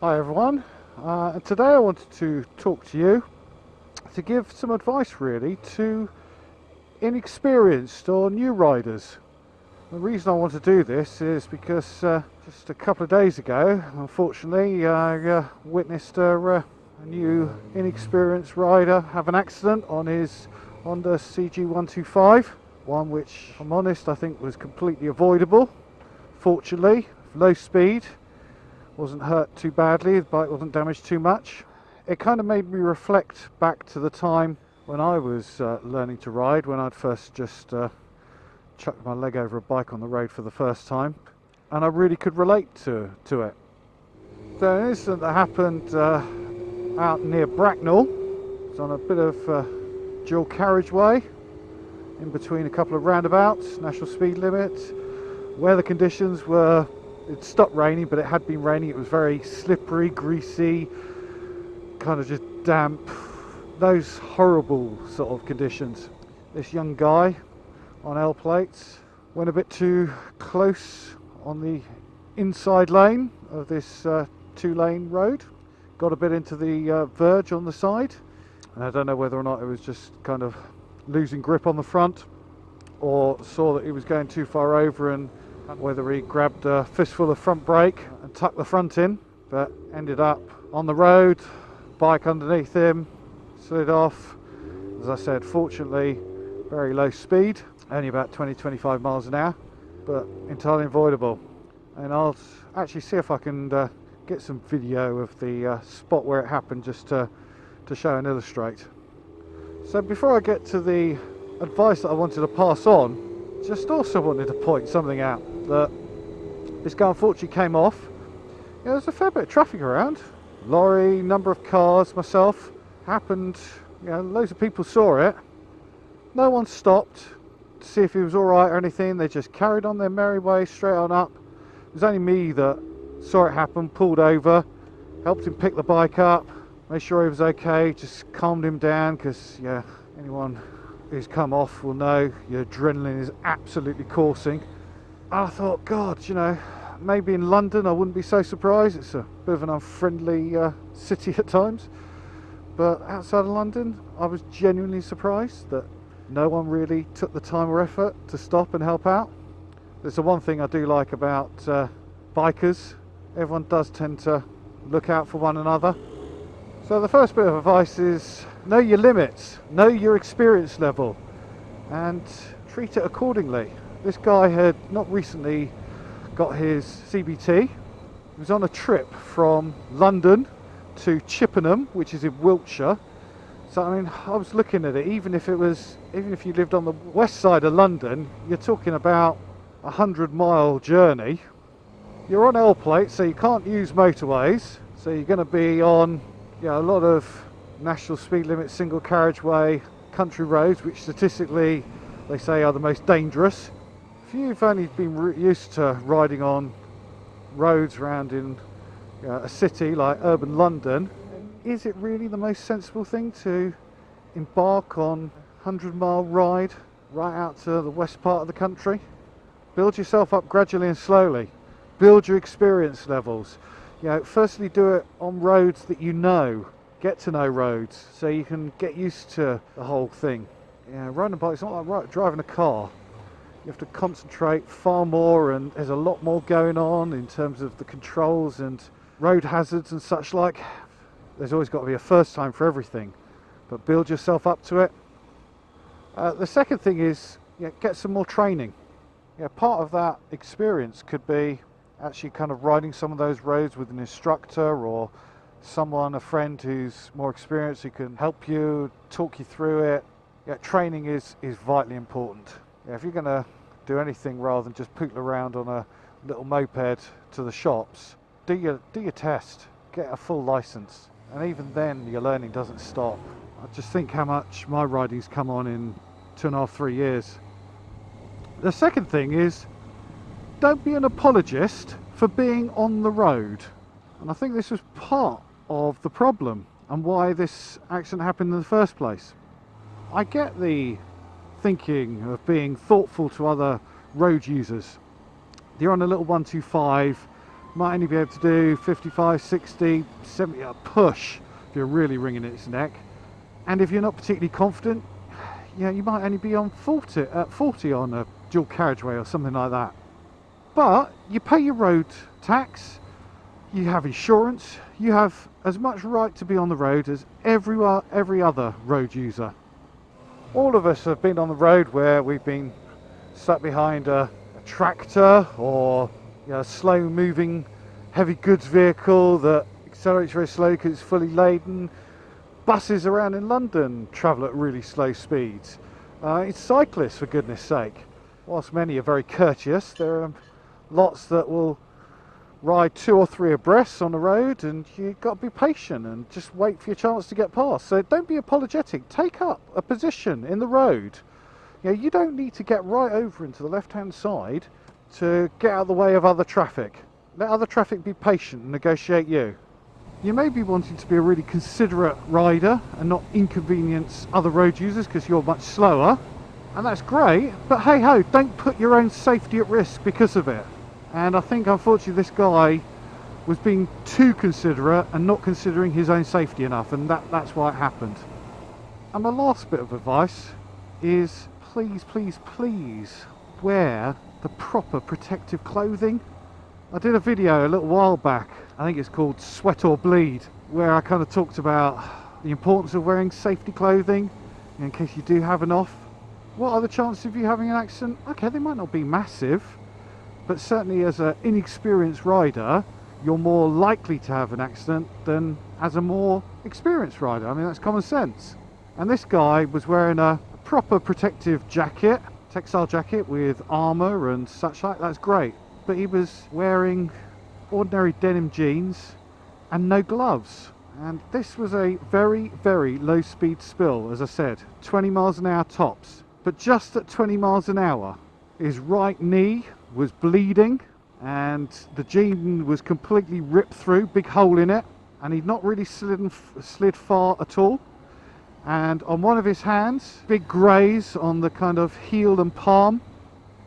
Hi everyone, and today I wanted to talk to you to give some advice really to inexperienced or new riders. The reason I want to do this is because just a couple of days ago, unfortunately, I witnessed a new inexperienced rider have an accident on his Honda CG125, one which, if I'm honest, I think was completely avoidable. Fortunately, low speed, wasn't hurt too badly, the bike wasn't damaged too much. It kind of made me reflect back to the time when I was learning to ride, when I'd first just chucked my leg over a bike on the road for the first time, and I really could relate to it. So an incident that happened out near Bracknell. It's on a bit of dual carriageway in between a couple of roundabouts, national speed limit. Weather conditions were, it stopped raining, but it had been raining. It was very slippery, greasy, kind of just damp, those horrible sort of conditions. This young guy on L plates went a bit too close on the inside lane of this two-lane road, got a bit into the verge on the side, and I don't know whether or not it was just kind of losing grip on the front or saw that he was going too far over, and whether he grabbed a fistful of front brake and tucked the front in, but ended up on the road, bike underneath him, slid off. As I said, fortunately very low speed, only about 20-25 miles an hour, but entirely avoidable. And I'll actually see if I can get some video of the spot where it happened, just to show and illustrate. So before I get to the advice that I wanted to pass on, just also wanted to point something out, that this guy unfortunately came off. There's a fair bit of traffic around, lorry, number of cars, myself, happened, loads of people saw it. No one stopped to see if he was alright or anything, they just carried on their merry way straight on up. It was only me that saw it happen, pulled over, helped him pick the bike up, made sure he was okay, just calmed him down, because anyone who's come off will know your adrenaline is absolutely coursing. I thought, God, maybe in London I wouldn't be so surprised. It's a bit of an unfriendly city at times, but outside of London I was genuinely surprised that no one really took the time or effort to stop and help out. There's the one thing I do like about bikers, everyone does tend to look out for one another. So the first bit of advice is know your limits, know your experience level, and treat it accordingly. This guy had not recently got his CBT. He was on a trip from London to Chippenham, which is in Wiltshire. So I mean, I was looking at it, even if you lived on the west side of London, you're talking about a 100-mile journey. You're on L plates, so you can't use motorways, so you're going to be on a lot of national speed limit single carriageway country roads, which statistically they say are the most dangerous. If you've only been used to riding on roads around in a city like urban London, is it really the most sensible thing to embark on a 100-mile ride right out to the west part of the country? Build yourself up gradually and slowly. Build your experience levels. Firstly do it on roads that you know. Get to know roads so you can get used to the whole thing. Riding a bike is not like driving a car. You have to concentrate far more, and there's a lot more going on in terms of the controls and road hazards and such like. There's always got to be a first time for everything, but build yourself up to it. The second thing is get some more training. Part of that experience could be actually kind of riding some of those roads with an instructor or someone, a friend who's more experienced, who can help you, talk you through it. Training is vitally important. If you're going to do anything rather than just poodle around on a little moped to the shops, do your test, get a full license, and even then your learning doesn't stop. I just think how much my riding's come on in 2.5-3 years. The second thing is, don't be an apologist for being on the road. And I think this was part of the problem and why this accident happened in the first place. I get the thinking of being thoughtful to other road users. You're on a little 125, Might only be able to do 55, 60, 70 a push if you're really wringing its neck. And if you're not particularly confident, you might only be on 40 on a dual carriageway or something like that. But you pay your road tax, you have insurance, you have as much right to be on the road as every other road user. All of us have been on the road where we've been stuck behind a tractor or a slow moving heavy goods vehicle that accelerates very slowly because it's fully laden. Buses around in London travel at really slow speeds. It's cyclists, for goodness sake. Whilst many are very courteous, there are lots that will ride 2 or 3 abreast on the road, and you've got to be patient and just wait for your chance to get past. So don't be apologetic. Take up a position in the road. You don't need to get right over into the left-hand side to get out of the way of other traffic. Let other traffic be patient and negotiate you. You may be wanting to be a really considerate rider and not inconvenience other road users because you're much slower, and that's great, but hey ho, don't put your own safety at risk because of it. And I think unfortunately this guy was being too considerate and not considering his own safety enough, and that's why it happened. And my last bit of advice is please wear the proper protective clothing. I did a video a little while back, I think it's called Sweat or Bleed, where I kind of talked about the importance of wearing safety clothing in case you do have an off. What are the chances of you having an accident? Okay, they might not be massive, but certainly as an inexperienced rider, you're more likely to have an accident than as a more experienced rider. I mean, that's common sense. And this guy was wearing a proper protective jacket, textile jacket with armour and such like. That's great. But he was wearing ordinary denim jeans and no gloves. And this was a very low speed spill, as I said, 20 miles an hour tops. But just at 20 miles an hour, his right knee was bleeding and the jean was completely ripped through, big hole in it, and he'd not really slid far at all. And on one of his hands, big graze on the kind of heel and palm.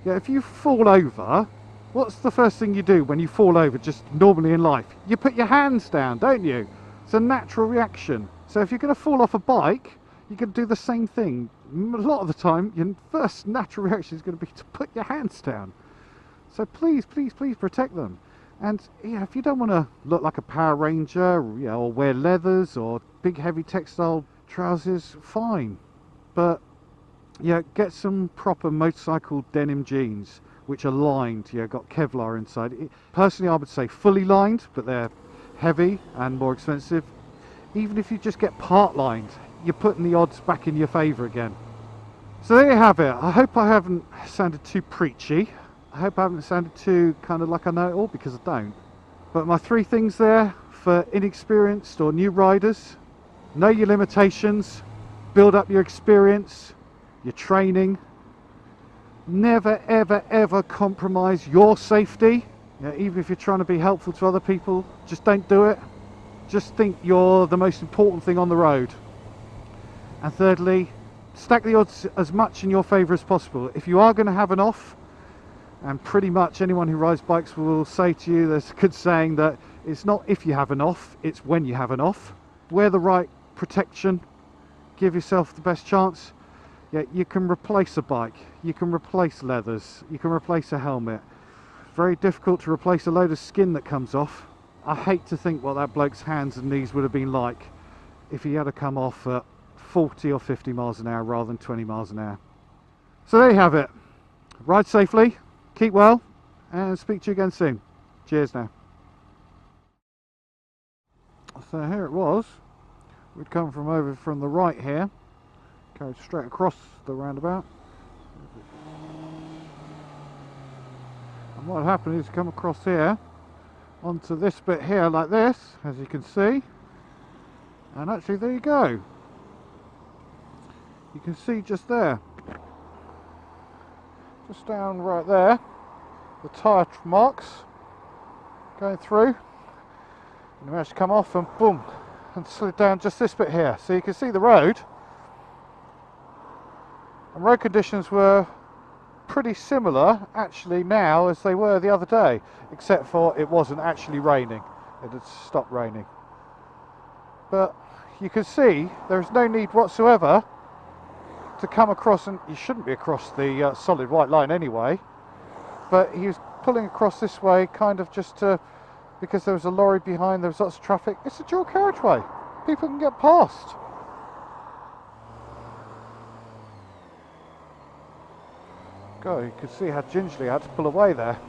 If you fall over, what's the first thing you do when you fall over just normally in life? You put your hands down, don't you? It's a natural reaction. So if you're going to fall off a bike, you're going to do the same thing. A lot of the time, your first natural reaction is going to be to put your hands down. So please protect them. And if you don't want to look like a Power Ranger, or wear leathers or big heavy textile trousers, fine. But get some proper motorcycle denim jeans which are lined, got Kevlar inside. Personally, I would say fully lined, but they're heavy and more expensive. Even if you just get part lined, you're putting the odds back in your favour again. So there you have it. I hope I haven't sounded too preachy. I hope I haven't sounded too kind of like I know it all, because I don't. But my 3 things there for inexperienced or new riders: know your limitations, build up your experience, your training. Never ever compromise your safety. Even if you're trying to be helpful to other people, just don't do it. Just think you're the most important thing on the road. And thirdly, stack the odds as much in your favour as possible. If you are going to have an off, and pretty much anyone who rides bikes will say to you, there's a good saying that it's not if you have an off, it's when you have an off. Wear the right protection, give yourself the best chance. You can replace a bike, you can replace leathers, you can replace a helmet. Very difficult to replace a load of skin that comes off. I hate to think what that bloke's hands and knees would have been like if he had to come off at 40 or 50 miles an hour rather than 20 miles an hour. So there you have it. Ride safely, keep well, and speak to you again soon. Cheers now. So here it was. We'd come from over from the right here, carried straight across the roundabout. And what happened is come across here onto this bit here like this, as you can see, and actually there you go. You can see just there, just down right there, the tyre marks going through, and I managed to come off and boom, and slid down just this bit here. So you can see the road, and road conditions were pretty similar actually now as they were the other day, except for it wasn't actually raining. It had stopped raining. But you can see there's no need whatsoever to come across, and you shouldn't be across the solid white line anyway, but he was pulling across this way kind of just to, because there was a lorry behind, there was lots of traffic. It's a dual carriageway, people can get past. God, you can see how gingerly I had to pull away there.